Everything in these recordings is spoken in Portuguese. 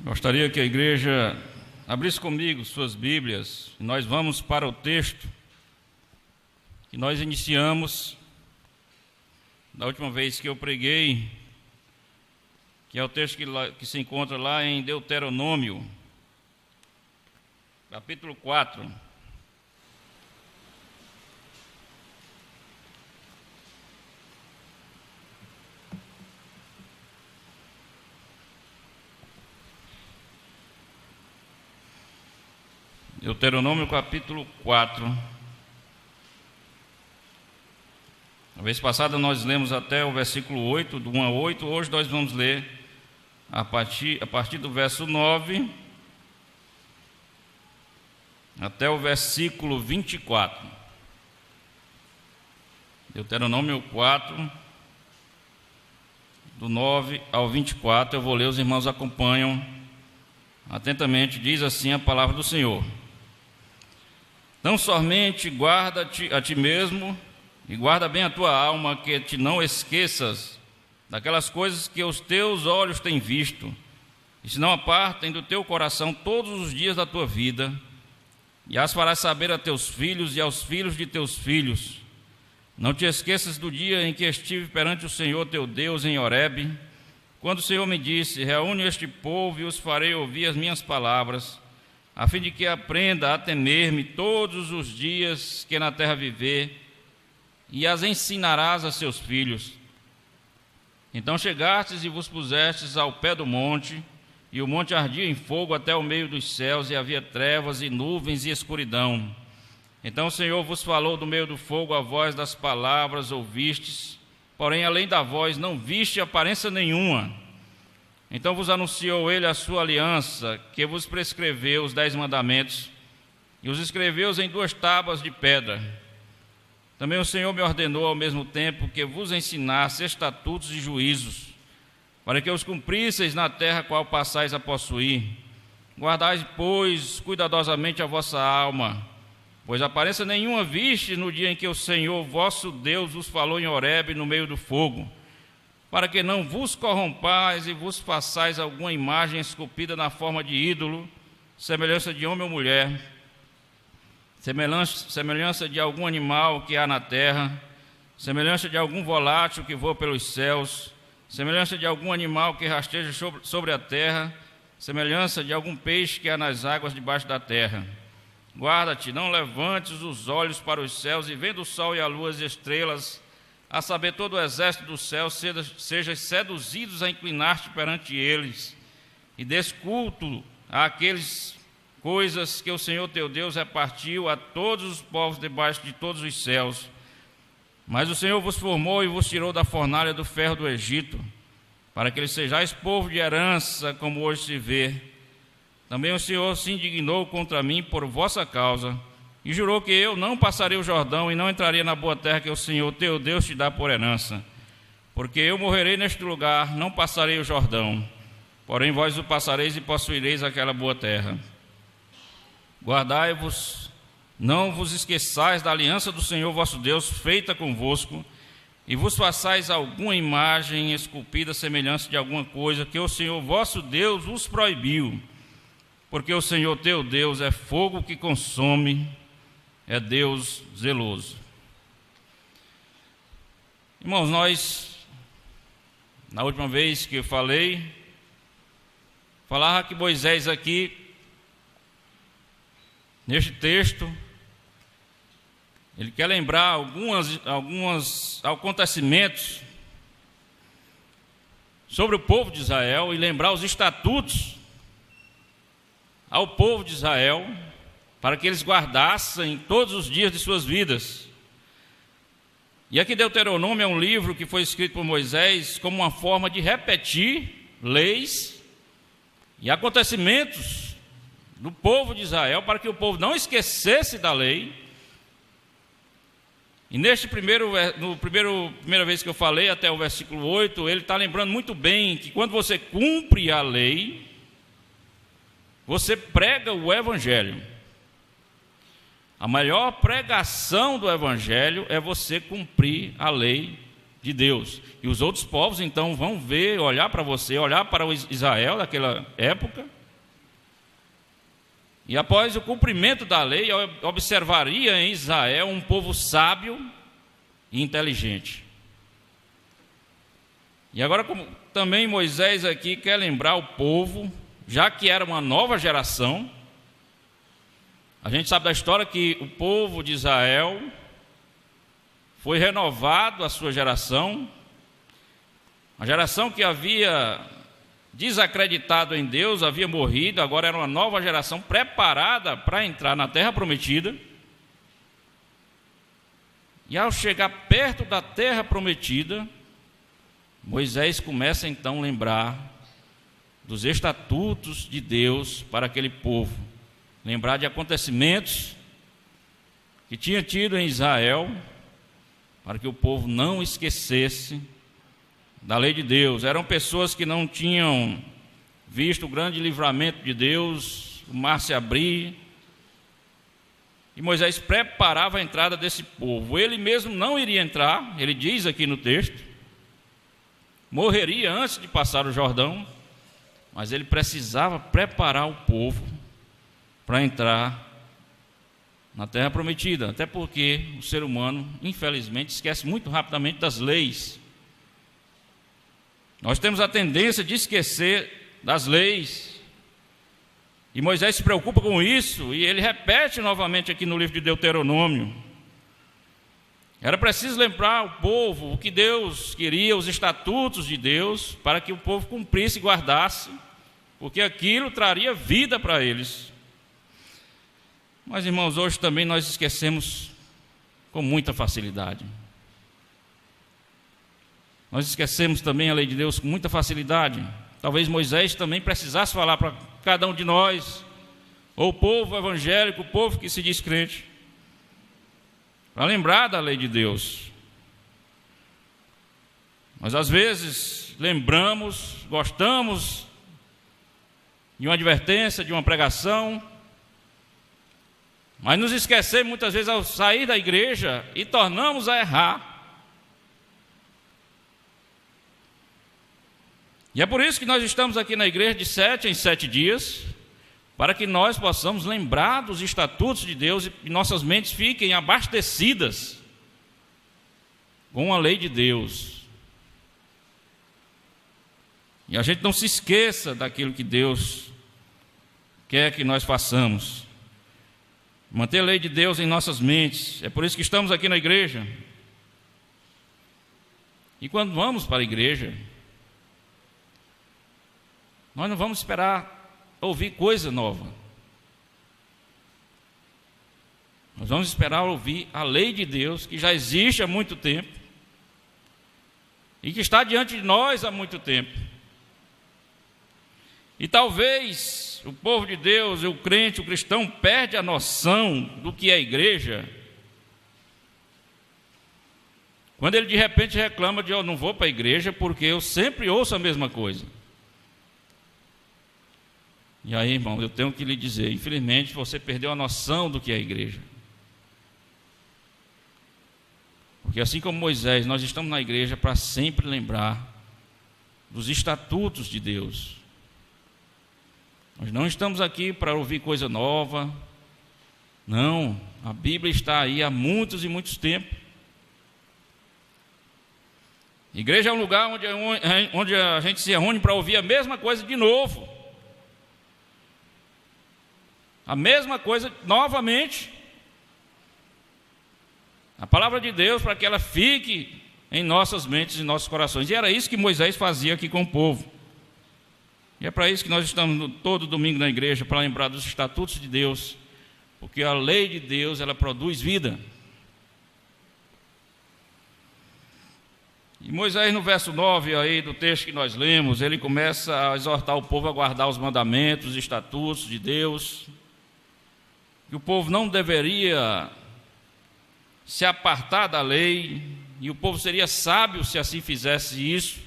Gostaria que a igreja abrisse comigo suas Bíblias e nós vamos para o texto que nós iniciamos da última vez que eu preguei, que é o texto que se encontra lá em Deuteronômio, capítulo 4. Deuteronômio capítulo 4. A vez passada nós lemos até o versículo 8, do 1 a 8. Hoje nós vamos ler a partir do verso 9 até o versículo 24. Deuteronômio 4, do 9 ao 24. Eu vou ler, os irmãos acompanham atentamente. Diz assim a palavra do Senhor: Não somente guarda-te a ti mesmo e guarda bem a tua alma, que te não esqueças daquelas coisas que os teus olhos têm visto, e se não apartem do teu coração todos os dias da tua vida, e as farás saber a teus filhos e aos filhos de teus filhos. Não te esqueças do dia em que estive perante o Senhor teu Deus em Horebe, quando o Senhor me disse: reúne este povo e os farei ouvir as minhas palavras, a fim de que aprenda a temer-me todos os dias que na terra viver, e as ensinarás a seus filhos. Então chegastes e vos pusestes ao pé do monte, e o monte ardia em fogo até o meio dos céus, e havia trevas e nuvens e escuridão. Então o Senhor vos falou do meio do fogo, a voz das palavras ouvistes, porém além da voz não viste aparência nenhuma. Então vos anunciou ele a sua aliança, que vos prescreveu os 10 mandamentos, e os escreveu em 2 tábuas de pedra. Também o Senhor me ordenou ao mesmo tempo que vos ensinasse estatutos e juízos, para que os cumprisseis na terra qual passais a possuir. Guardai, pois, cuidadosamente a vossa alma, pois aparência nenhuma viste no dia em que o Senhor vosso Deus vos falou em Horebe no meio do fogo, para que não vos corrompais e vos façais alguma imagem esculpida na forma de ídolo, semelhança de homem ou mulher, semelhança de algum animal que há na terra, semelhança de algum volátil que voa pelos céus, semelhança de algum animal que rasteja sobre a terra, semelhança de algum peixe que há nas águas debaixo da terra. Guarda-te, não levantes os olhos para os céus, e vendo o sol e a lua e as estrelas, a saber todo o exército do céu, sejas seduzidos a inclinar-te perante eles, e des culto àqueles coisas que o Senhor teu Deus repartiu a todos os povos debaixo de todos os céus. Mas o Senhor vos formou e vos tirou da fornalha do ferro do Egito, para que sejais povo de herança, como hoje se vê. Também o Senhor se indignou contra mim por vossa causa, e jurou que eu não passaria o Jordão e não entraria na boa terra que o Senhor teu Deus te dá por herança. Porque eu morrerei neste lugar, não passarei o Jordão, porém vós o passareis e possuireis aquela boa terra. Guardai-vos, não vos esqueçais da aliança do Senhor vosso Deus feita convosco, e vos façais alguma imagem esculpida semelhança de alguma coisa que o Senhor vosso Deus vos proibiu, porque o Senhor teu Deus é fogo que consome, é Deus zeloso. Irmãos, nós, na última vez que eu falava que Moisés aqui, neste texto, ele quer lembrar alguns acontecimentos sobre o povo de Israel e lembrar os estatutos ao povo de Israel, para que eles guardassem todos os dias de suas vidas. E aqui Deuteronômio é um livro que foi escrito por Moisés como uma forma de repetir leis e acontecimentos do povo de Israel, para que o povo não esquecesse da lei. E primeira vez que eu falei, até o versículo 8, ele está lembrando muito bem que quando você cumpre a lei, você prega o Evangelho. A maior pregação do Evangelho é você cumprir a lei de Deus. E os outros povos então vão ver, olhar para você, olhar para o Israel daquela época, e após o cumprimento da lei, observaria em Israel um povo sábio e inteligente. E agora, como também Moisés aqui quer lembrar o povo, já que era uma nova geração, a gente sabe da história que o povo de Israel foi renovado a sua geração, a geração que havia desacreditado em Deus, havia morrido, agora era uma nova geração preparada para entrar na terra prometida. E ao chegar perto da terra prometida, Moisés começa então a lembrar dos estatutos de Deus para aquele povo, lembrar de acontecimentos que tinha tido em Israel, para que o povo não esquecesse da lei de Deus. Eram pessoas que não tinham visto o grande livramento de Deus, o mar se abrir, e Moisés preparava a entrada desse povo. Ele mesmo não iria entrar, ele diz aqui no texto, morreria antes de passar o Jordão, mas ele precisava preparar o povo para entrar na terra prometida, até porque o ser humano, infelizmente, esquece muito rapidamente das leis. Nós temos a tendência de esquecer das leis, e Moisés se preocupa com isso, e ele repete novamente aqui no livro de Deuteronômio. Era preciso lembrar o povo o que Deus queria, os estatutos de Deus, para que o povo cumprisse e guardasse, porque aquilo traria vida para eles. Mas, irmãos, hoje também nós esquecemos com muita facilidade. Nós esquecemos também a lei de Deus com muita facilidade. Talvez Moisés também precisasse falar para cada um de nós, ou o povo evangélico, o povo que se diz crente, para lembrar da lei de Deus. Mas às vezes lembramos, gostamos de uma advertência, de uma pregação, mas nos esquecemos muitas vezes ao sair da igreja e tornamos a errar. E é por isso que nós estamos aqui na igreja de 7 em 7 dias, para que nós possamos lembrar dos estatutos de Deus e nossas mentes fiquem abastecidas com a lei de Deus. E a gente não se esqueça daquilo que Deus quer que nós façamos. Manter a lei de Deus em nossas mentes. É por isso que estamos aqui na igreja. E quando vamos para a igreja, nós não vamos esperar ouvir coisa nova. Nós vamos esperar ouvir a lei de Deus, que já existe há muito tempo e que está diante de nós há muito tempo. E talvez o povo de Deus, o crente, o cristão, perde a noção do que é a igreja quando ele de repente reclama de: eu não vou para a igreja porque eu sempre ouço a mesma coisa. E aí, irmão, eu tenho que lhe dizer, infelizmente você perdeu a noção do que é a igreja. Porque assim como Moisés, nós estamos na igreja para sempre lembrar dos estatutos de Deus. Nós não estamos aqui para ouvir coisa nova. Não, a Bíblia está aí há muitos e muitos tempos. Igreja é um lugar onde a gente se reúne para ouvir a mesma coisa de novo. A mesma coisa novamente. A palavra de Deus, para que ela fique em nossas mentes e nossos corações. E era isso que Moisés fazia aqui com o povo. E é para isso que nós estamos todo domingo na igreja, para lembrar dos estatutos de Deus, porque a lei de Deus, ela produz vida. E Moisés, no verso 9 aí do texto que nós lemos, ele começa a exortar o povo a guardar os mandamentos, os estatutos de Deus, que o povo não deveria se apartar da lei, e o povo seria sábio se assim fizesse isso.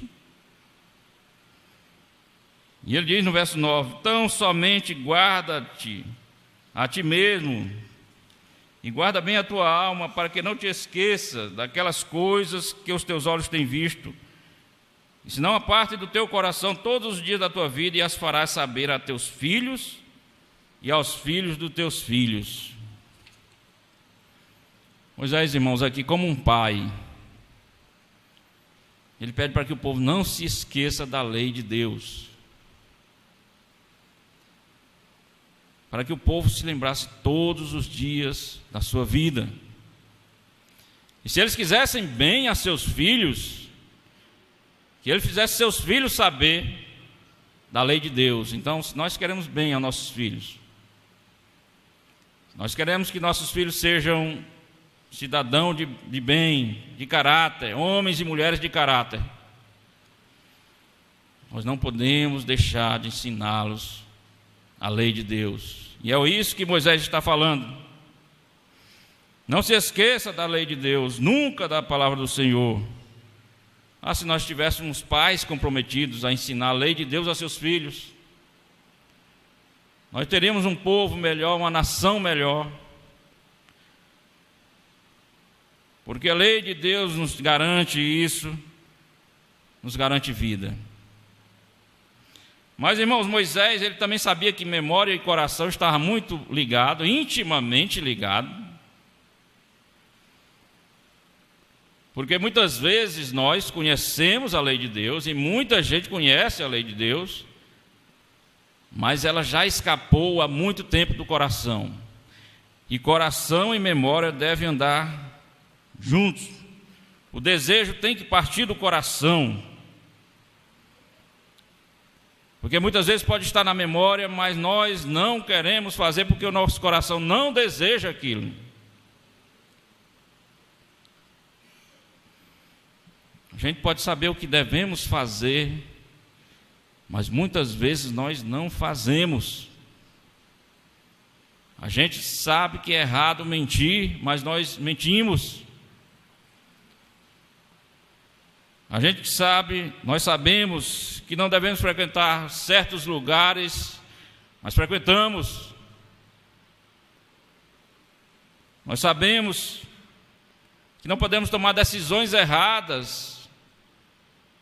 E ele diz no verso 9: então somente guarda-te a ti mesmo E guarda bem a tua alma, para que não te esqueça daquelas coisas que os teus olhos têm visto, e se não aparte do teu coração todos os dias da tua vida, e as farás saber a teus filhos e aos filhos dos teus filhos. Moisés, irmãos, aqui como um pai, ele pede para que o povo não se esqueça da lei de Deus, para que o povo se lembrasse todos os dias da sua vida. E se eles quisessem bem a seus filhos, que ele fizesse seus filhos saber da lei de Deus. Então, se nós queremos bem a nossos filhos, nós queremos que nossos filhos sejam cidadãos de bem, de caráter, homens e mulheres de caráter, nós não podemos deixar de ensiná-los a lei de Deus. E é isso que Moisés está falando. Não se esqueça da lei de Deus, nunca da palavra do Senhor. Se nós tivéssemos pais comprometidos a ensinar a lei de Deus a seus filhos, nós teríamos um povo melhor, uma nação melhor. Porque a lei de Deus nos garante isso, nos garante vida. Mas, irmãos, Moisés, ele também sabia que memória e coração estavam muito ligados, intimamente ligados. Porque muitas vezes nós conhecemos a lei de Deus, e muita gente conhece a lei de Deus, mas ela já escapou há muito tempo do coração. E coração e memória devem andar juntos. O desejo tem que partir do coração, porque muitas vezes pode estar na memória, mas nós não queremos fazer porque o nosso coração não deseja aquilo. A gente pode saber o que devemos fazer, mas muitas vezes nós não fazemos. A gente sabe que é errado mentir, mas nós mentimos. A gente sabe, nós sabemos que não devemos frequentar certos lugares, mas frequentamos. Nós sabemos que não podemos tomar decisões erradas,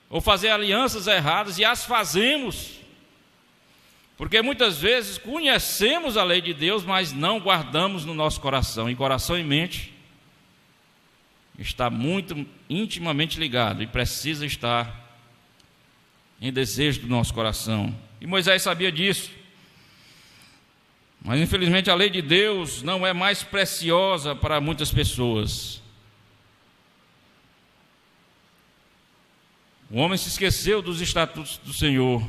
ou fazer alianças erradas, e as fazemos. Porque muitas vezes conhecemos a lei de Deus, mas não guardamos no nosso coração. E coração e mente está muito intimamente ligado e precisa estar em desejo do nosso coração. E Moisés sabia disso. Mas infelizmente a lei de Deus não é mais preciosa para muitas pessoas. O homem se esqueceu dos estatutos do Senhor,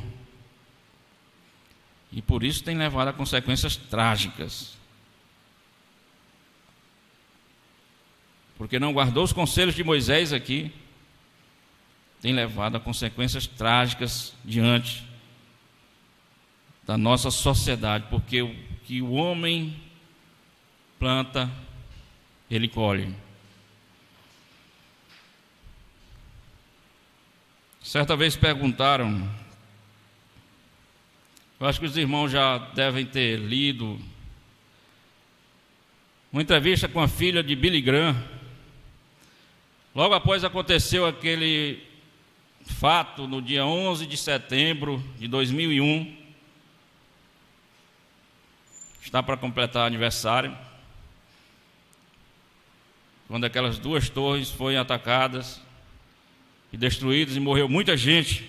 e por isso tem levado a consequências trágicas. Porque não guardou os conselhos de Moisés aqui, tem levado a consequências trágicas diante da nossa sociedade, porque o que o homem planta, ele colhe. Certa vez perguntaram, eu acho que os irmãos já devem ter lido, uma entrevista com a filha de Billy Graham. Logo após aconteceu aquele fato, no dia 11 de setembro de 2001, está para completar aniversário, quando aquelas duas torres foram atacadas e destruídas, e morreu muita gente.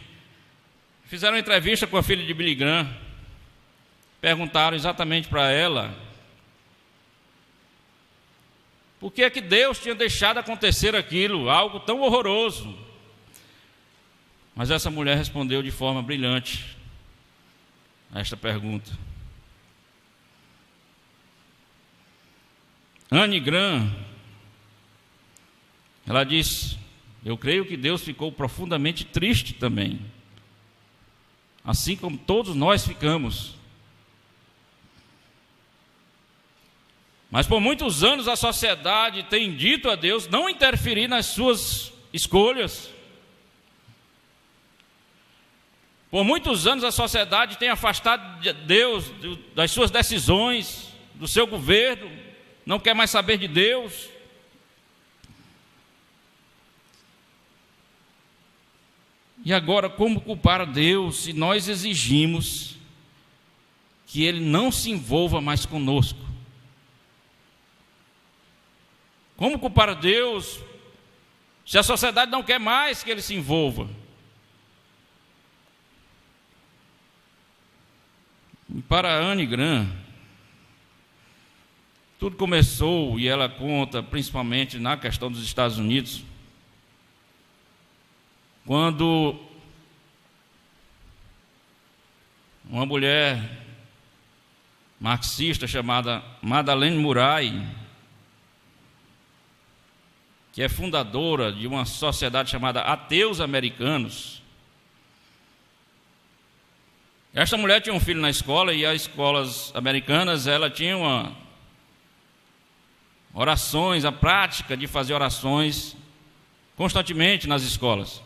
Fizeram uma entrevista com a filha de Billy Graham, perguntaram exatamente para ela por que é que Deus tinha deixado acontecer aquilo, algo tão horroroso. Mas essa mulher respondeu de forma brilhante a esta pergunta. Anne Graham, ela disse: eu creio que Deus ficou profundamente triste também, assim como todos nós ficamos. Mas por muitos anos a sociedade tem dito a Deus não interferir nas suas escolhas. Por muitos anos a sociedade tem afastado Deus das suas decisões, do seu governo. não quer mais saber de Deus. E agora, como culpar a Deus se nós exigimos que Ele não se envolva mais conosco? Como culpar a Deus se a sociedade não quer mais que Ele se envolva? E para Anne Grant, tudo começou, e ela conta principalmente na questão dos Estados Unidos, quando uma mulher marxista chamada Madeleine Murray, que é fundadora de uma sociedade chamada Ateus Americanos, esta mulher tinha um filho na escola, e as escolas americanas, ela tinha orações, a prática de fazer orações constantemente nas escolas.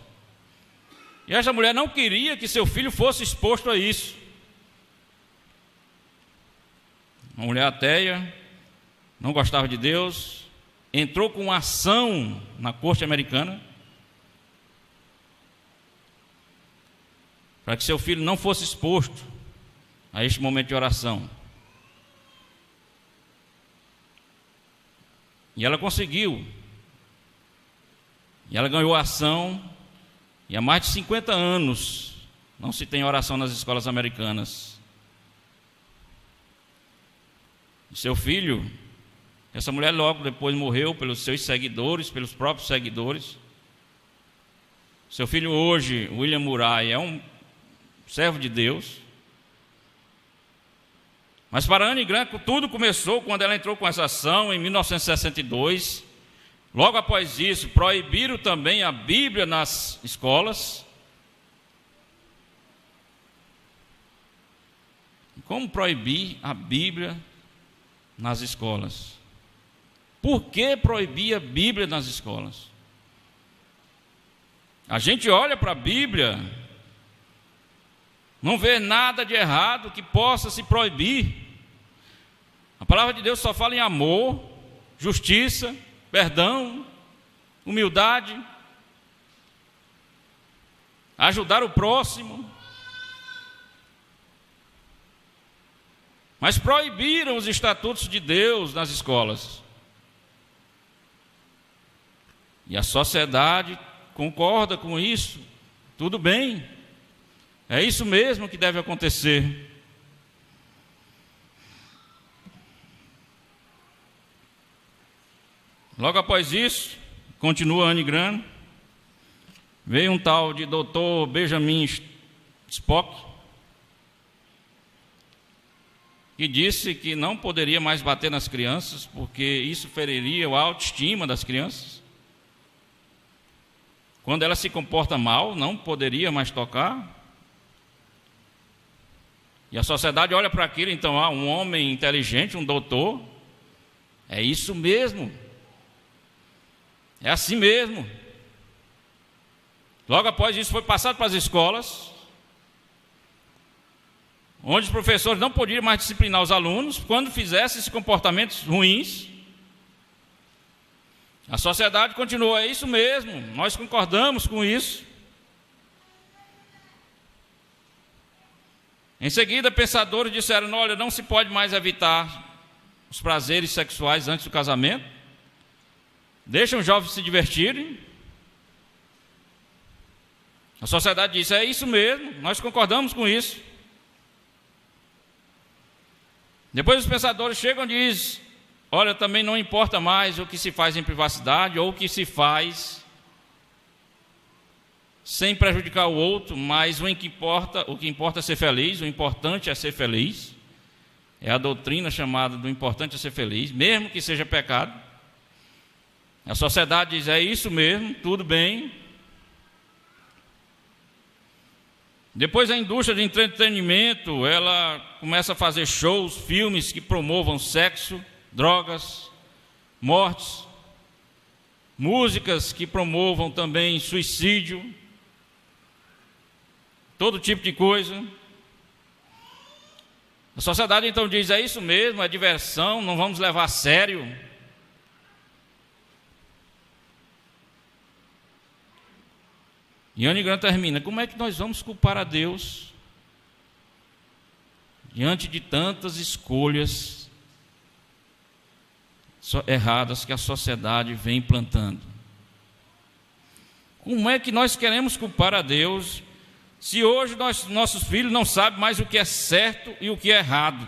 E esta mulher não queria que seu filho fosse exposto a isso. Uma mulher ateia, não gostava de Deus, entrou com uma ação na corte americana para que seu filho não fosse exposto a este momento de oração. E ela conseguiu. E ela ganhou a ação. E há mais de 50 anos não se tem oração nas escolas americanas. E seu filho, essa mulher logo depois morreu pelos seus seguidores, pelos próprios seguidores. Seu filho hoje, William Murray, é um servo de Deus. Mas para Anne Grant, tudo começou quando ela entrou com essa ação em 1962. Logo após isso, proibiram também a Bíblia nas escolas. Como proibir a Bíblia nas escolas? Por que proibir a Bíblia nas escolas? A gente olha para a Bíblia, não vê nada de errado que possa se proibir. A palavra de Deus só fala em amor, justiça, perdão, humildade, ajudar o próximo. Mas proibiram os estatutos de Deus nas escolas. E a sociedade concorda com isso. Tudo bem, é isso mesmo que deve acontecer. Logo após isso, continua Anne Grant, veio um tal de Dr. Benjamin Spock, que disse que não poderia mais bater nas crianças, porque isso feriria a autoestima das crianças. Quando ela se comporta mal, não poderia mais tocar. E a sociedade olha para aquilo, então, um homem inteligente, um doutor, é isso mesmo. É assim mesmo. Logo após isso foi passado para as escolas, onde os professores não podiam mais disciplinar os alunos quando fizessem esses comportamentos ruins. A sociedade continuou, é isso mesmo, nós concordamos com isso. Em seguida, pensadores disseram, olha, não se pode mais evitar os prazeres sexuais antes do casamento. Deixam os jovens se divertirem. A sociedade disse, é isso mesmo, nós concordamos com isso. Depois os pensadores chegam e dizem, olha, também não importa mais o que se faz em privacidade ou o que se faz sem prejudicar o outro, mas o que importa é ser feliz, o importante é ser feliz. É a doutrina chamada do importante é ser feliz, mesmo que seja pecado. A sociedade diz, é isso mesmo, tudo bem. Depois a indústria de entretenimento, ela começa a fazer shows, filmes que promovam sexo, drogas, mortes, músicas que promovam também suicídio, todo tipo de coisa. A sociedade então diz: é isso mesmo, é diversão, não vamos levar a sério. E Anne Grant termina: como é que nós vamos culpar a Deus diante de tantas escolhas erradas que a sociedade vem plantando? Como é que nós queremos culpar a Deus se hoje nossos filhos não sabem mais o que é certo e o que é errado?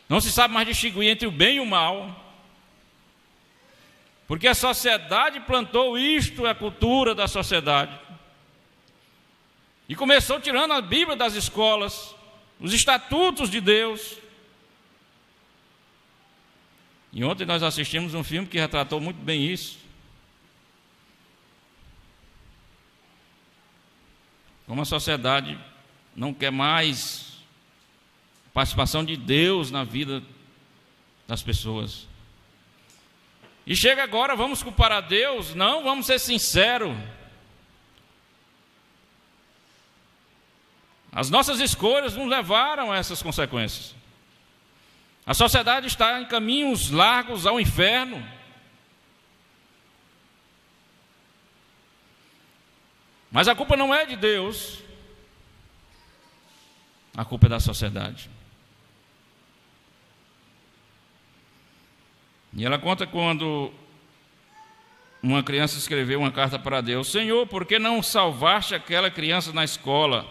Não se sabe mais distinguir entre o bem e o mal, porque a sociedade plantou isto, é a cultura da sociedade, e começou tirando a Bíblia das escolas, os estatutos de Deus. E ontem nós assistimos um filme que retratou muito bem isso. Como a sociedade não quer mais participação de Deus na vida das pessoas. E chega agora, vamos culpar a Deus? Não, vamos ser sinceros. As nossas escolhas nos levaram a essas consequências. A sociedade está em caminhos largos ao inferno. Mas a culpa não é de Deus, a culpa é da sociedade. E ela conta quando uma criança escreveu uma carta para Deus: Senhor, por que não salvaste aquela criança na escola?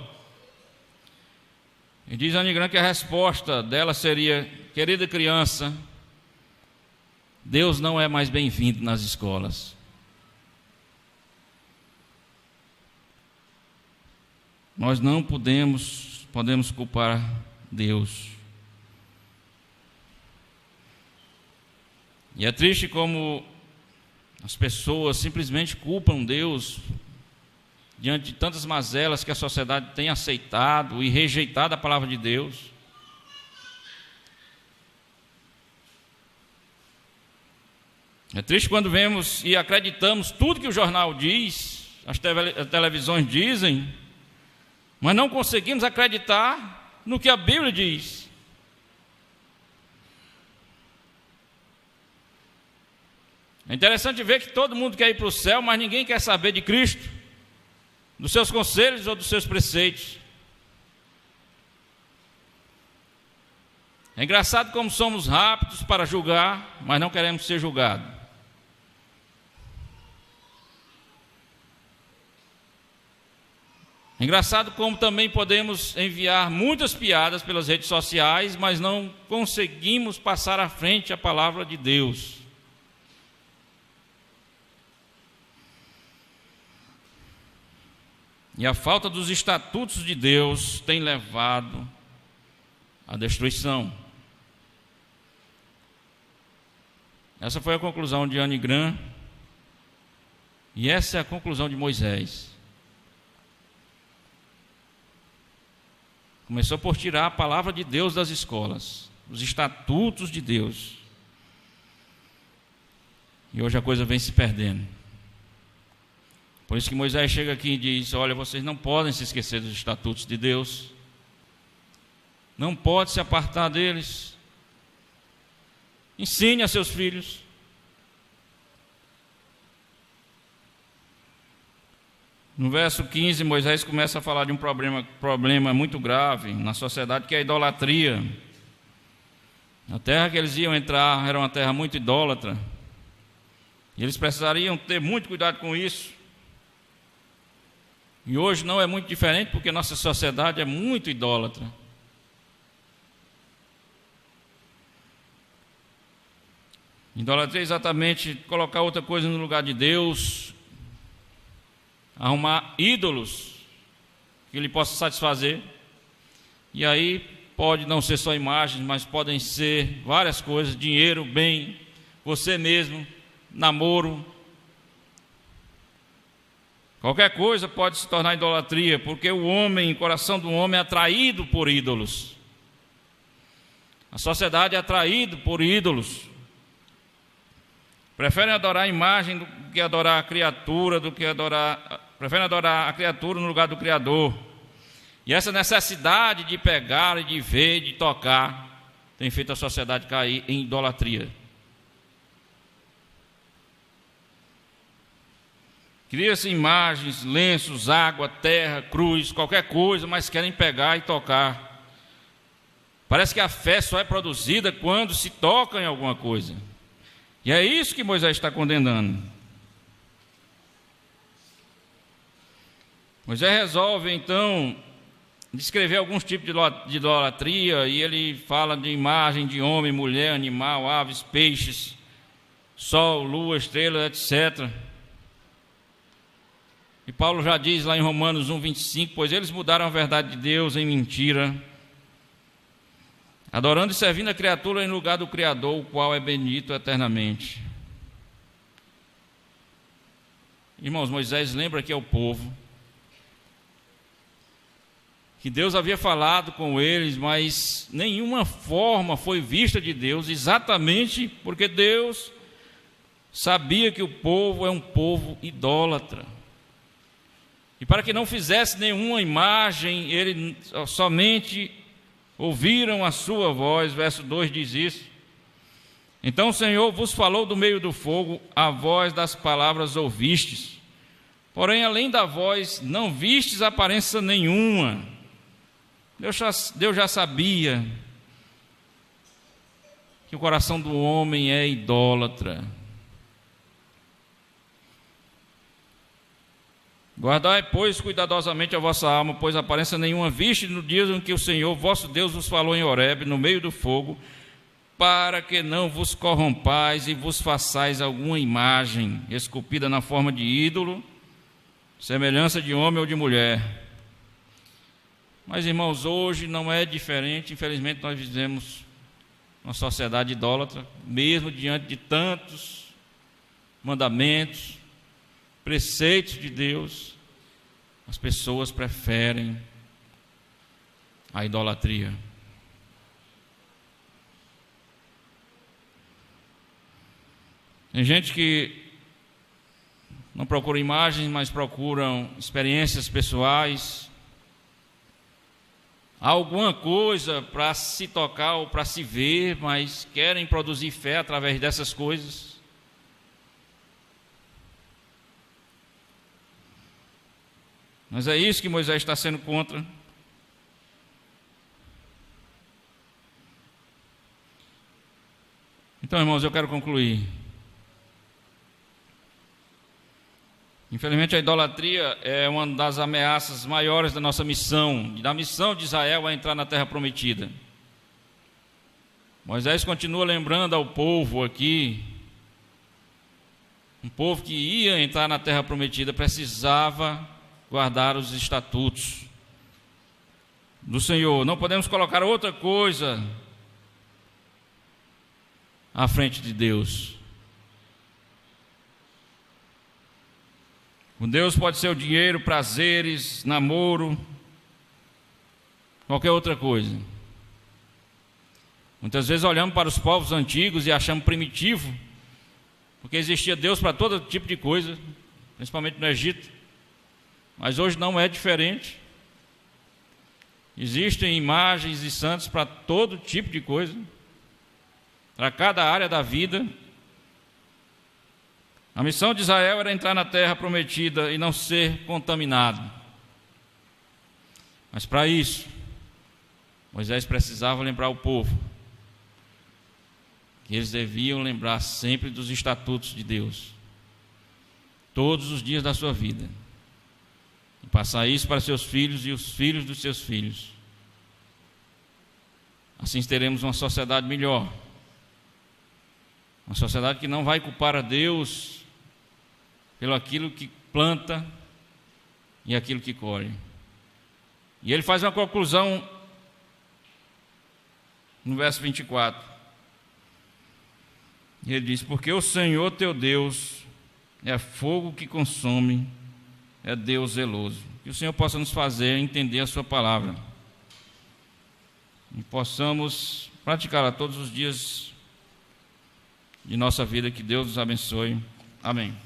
E diz Anne Grant que a resposta dela seria: querida criança, Deus não é mais bem-vindo nas escolas. Nós não podemos culpar Deus. E é triste como as pessoas simplesmente culpam Deus diante de tantas mazelas que a sociedade tem aceitado e rejeitado a palavra de Deus. É triste quando vemos e acreditamos tudo que o jornal diz, as televisões dizem, mas não conseguimos acreditar no que a Bíblia diz. É interessante ver que todo mundo quer ir para o céu, mas ninguém quer saber de Cristo, dos seus conselhos ou dos seus preceitos. É engraçado como somos rápidos para julgar, mas não queremos ser julgados. É engraçado como também podemos enviar muitas piadas pelas redes sociais, mas não conseguimos passar à frente a palavra de Deus. E a falta dos estatutos de Deus tem levado à destruição. Essa foi a conclusão de Anne Grant, e essa é a conclusão de Moisés. Começou por tirar a palavra de Deus das escolas, os estatutos de Deus. E hoje a coisa vem se perdendo. Por isso que Moisés chega aqui e diz: olha, vocês não podem se esquecer dos estatutos de Deus, não pode se apartar deles. Ensine a seus filhos. No verso 15, Moisés começa a falar de um problema muito grave na sociedade, que é a idolatria. A terra que eles iam entrar era uma terra muito idólatra, e eles precisariam ter muito cuidado com isso. E hoje não é muito diferente, porque nossa sociedade é muito idólatra. Idolatria é exatamente colocar outra coisa no lugar de Deus, arrumar ídolos que ele possa satisfazer. E aí pode não ser só imagens, mas podem ser várias coisas: dinheiro, bem, você mesmo, namoro. Qualquer coisa pode se tornar idolatria, porque o coração do homem é atraído por ídolos. A sociedade é atraída por ídolos. Preferem adorar a imagem do que adorar a criatura, preferem adorar a criatura no lugar do Criador. E essa necessidade de pegar e de ver, de tocar, tem feito a sociedade cair em idolatria. Cria-se imagens, lenços, água, terra, cruz, qualquer coisa, mas querem pegar e tocar. Parece que a fé só é produzida quando se toca em alguma coisa. E é isso que Moisés está condenando. Moisés resolve, então, descrever alguns tipos de idolatria, e ele fala de imagem de homem, mulher, animal, aves, peixes, sol, lua, estrela, etc. E Paulo já diz lá em Romanos 1:25, pois eles mudaram a verdade de Deus em mentira, adorando e servindo a criatura em lugar do Criador, o qual é bendito eternamente. Irmãos, Moisés lembra que é o povo, que Deus havia falado com eles, mas nenhuma forma foi vista de Deus, exatamente porque Deus sabia que o povo é um povo idólatra. E para que não fizesse nenhuma imagem, eles somente ouviram a sua voz. Verso 2 diz isso. Então o Senhor vos falou do meio do fogo, a voz das palavras ouvistes. Porém, além da voz, não vistes aparência nenhuma. Deus já sabia que o coração do homem é idólatra. Guardai, pois, cuidadosamente a vossa alma, pois aparência nenhuma viste no dia em que o Senhor, vosso Deus, vos falou em Horebe, no meio do fogo, para que não vos corrompais e vos façais alguma imagem esculpida na forma de ídolo, semelhança de homem ou de mulher. Mas, irmãos, hoje não é diferente. Infelizmente, nós vivemos uma sociedade idólatra, mesmo diante de tantos mandamentos, preceitos de Deus, as pessoas preferem a idolatria. Tem gente que não procura imagens, mas procuram experiências pessoais, alguma coisa para se tocar ou para se ver, mas querem produzir fé através dessas coisas. Mas é isso que Moisés está sendo contra. Então, irmãos, eu quero concluir. Infelizmente, a idolatria é uma das ameaças maiores da nossa missão, da missão de Israel a entrar na terra prometida. Moisés continua lembrando ao povo aqui, um povo que ia entrar na terra prometida precisava guardar os estatutos do Senhor. Não podemos colocar outra coisa à frente de Deus. O Deus pode ser o dinheiro, prazeres, namoro, qualquer outra coisa. Muitas vezes olhamos para os povos antigos e achamos primitivo, porque existia Deus para todo tipo de coisa, principalmente no Egito. Mas hoje não é diferente. Existem imagens e santos para todo tipo de coisa, para cada área da vida. A missão de Israel era entrar na terra prometida e não ser contaminado. Mas para isso, Moisés precisava lembrar o povo que eles deviam lembrar sempre dos estatutos de Deus, todos os dias da sua vida. E passar isso para seus filhos e os filhos dos seus filhos. Assim teremos uma sociedade melhor. Uma sociedade que não vai culpar a Deus pelo aquilo que planta e aquilo que colhe. E ele faz uma conclusão no verso 24. E ele diz: porque o Senhor teu Deus é fogo que consome, é Deus zeloso. Que o Senhor possa nos fazer entender a sua palavra e possamos praticá-la todos os dias de nossa vida. Que Deus nos abençoe. Amém.